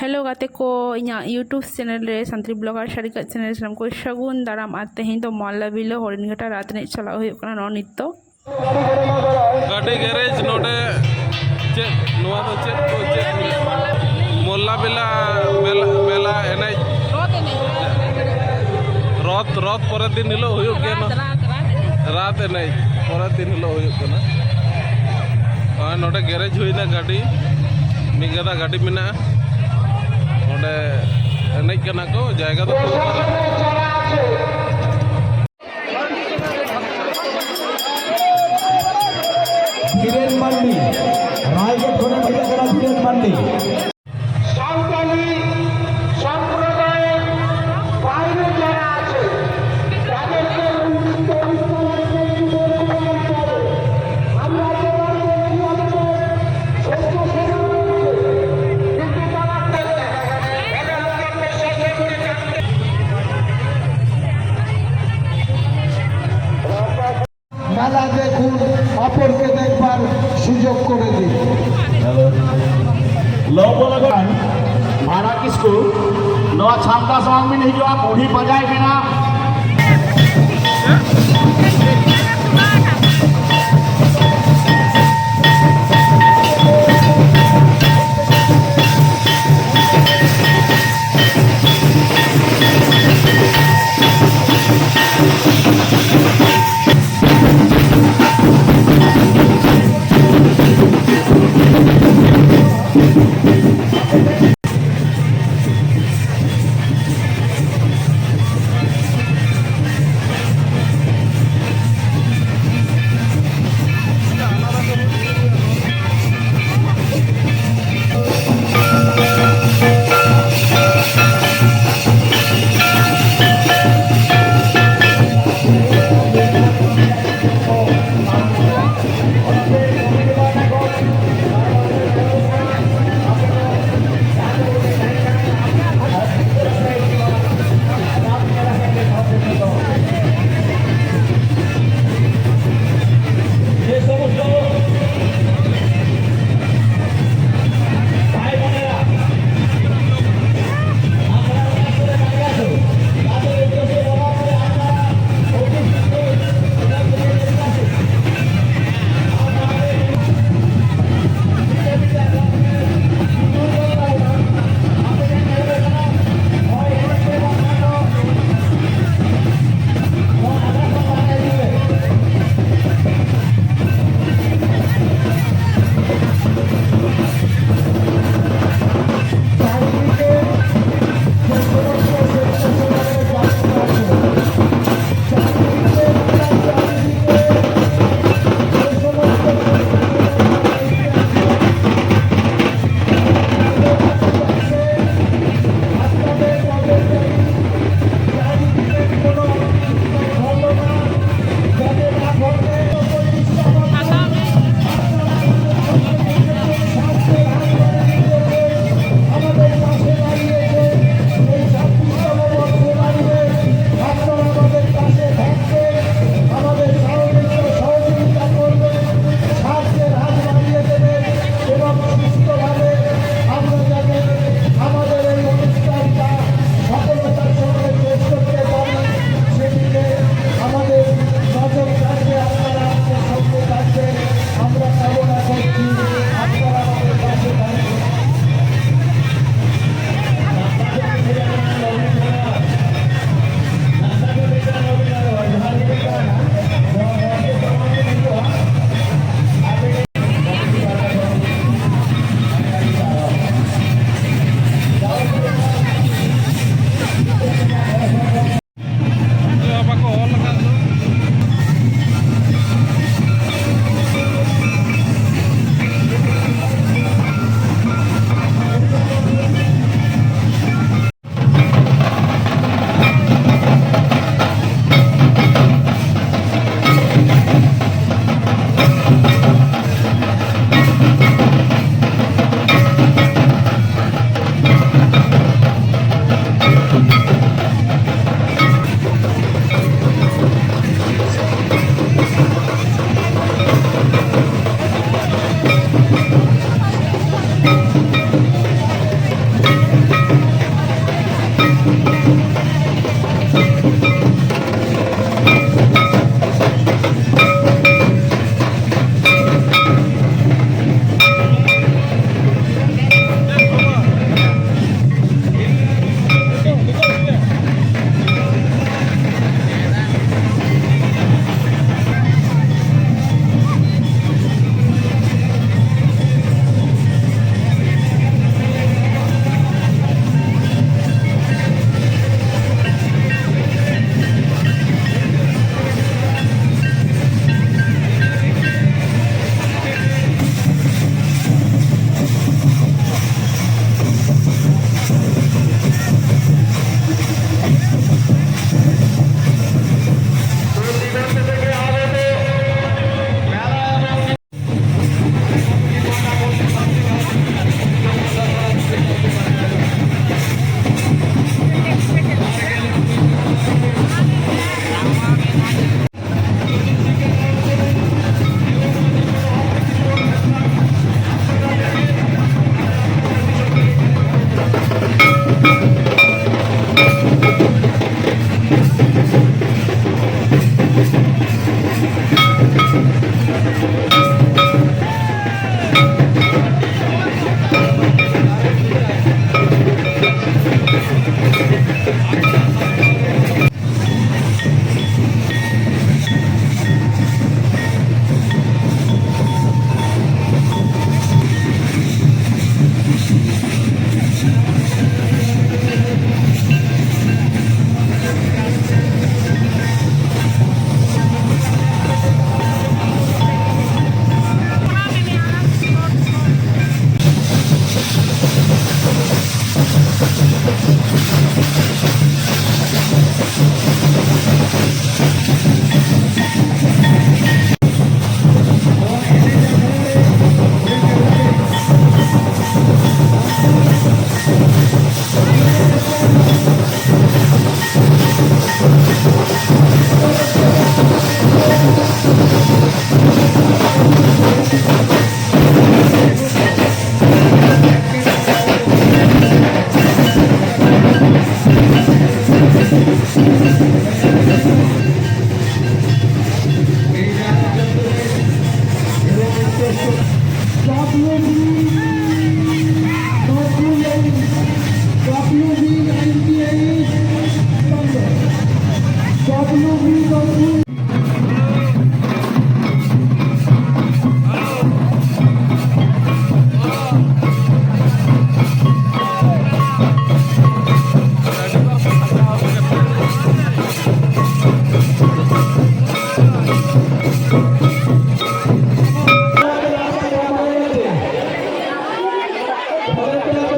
Hello गाते को इना यूट्यूब चैनल रे संतरी ब्लॉगर सारिका चैनल से हमको सगुन दाराम आते हैं तो मोल्लाबिला हरिणघाटा रात ने चला हुआ नित्य गाड़ी गैरेज नोडे चे नोआ तो चे को चे मोल्लाबिला मेला एनज रथ परे दिन हिलो हुयुग गया ना रात एनज परे दिन हिलो हुयुग कना नोडे गैरेज हुईना गाड़ी मिगदा गाड़ी मिना नोडे एनज कना को जायगा तो Kiren Mandi, Raja Kona Bhaiya Kara Kiren Mandi. SANTALI, Sampradaya, Baire jara ache, taderke আমরা মেলা দেখুন অপরকে দেখবার সুযোগ করে দিন भाड़ा किसको नवा क्षमता सॉन्ग में नहीं जो आप बूढ़ी बजाए बिना Thank you.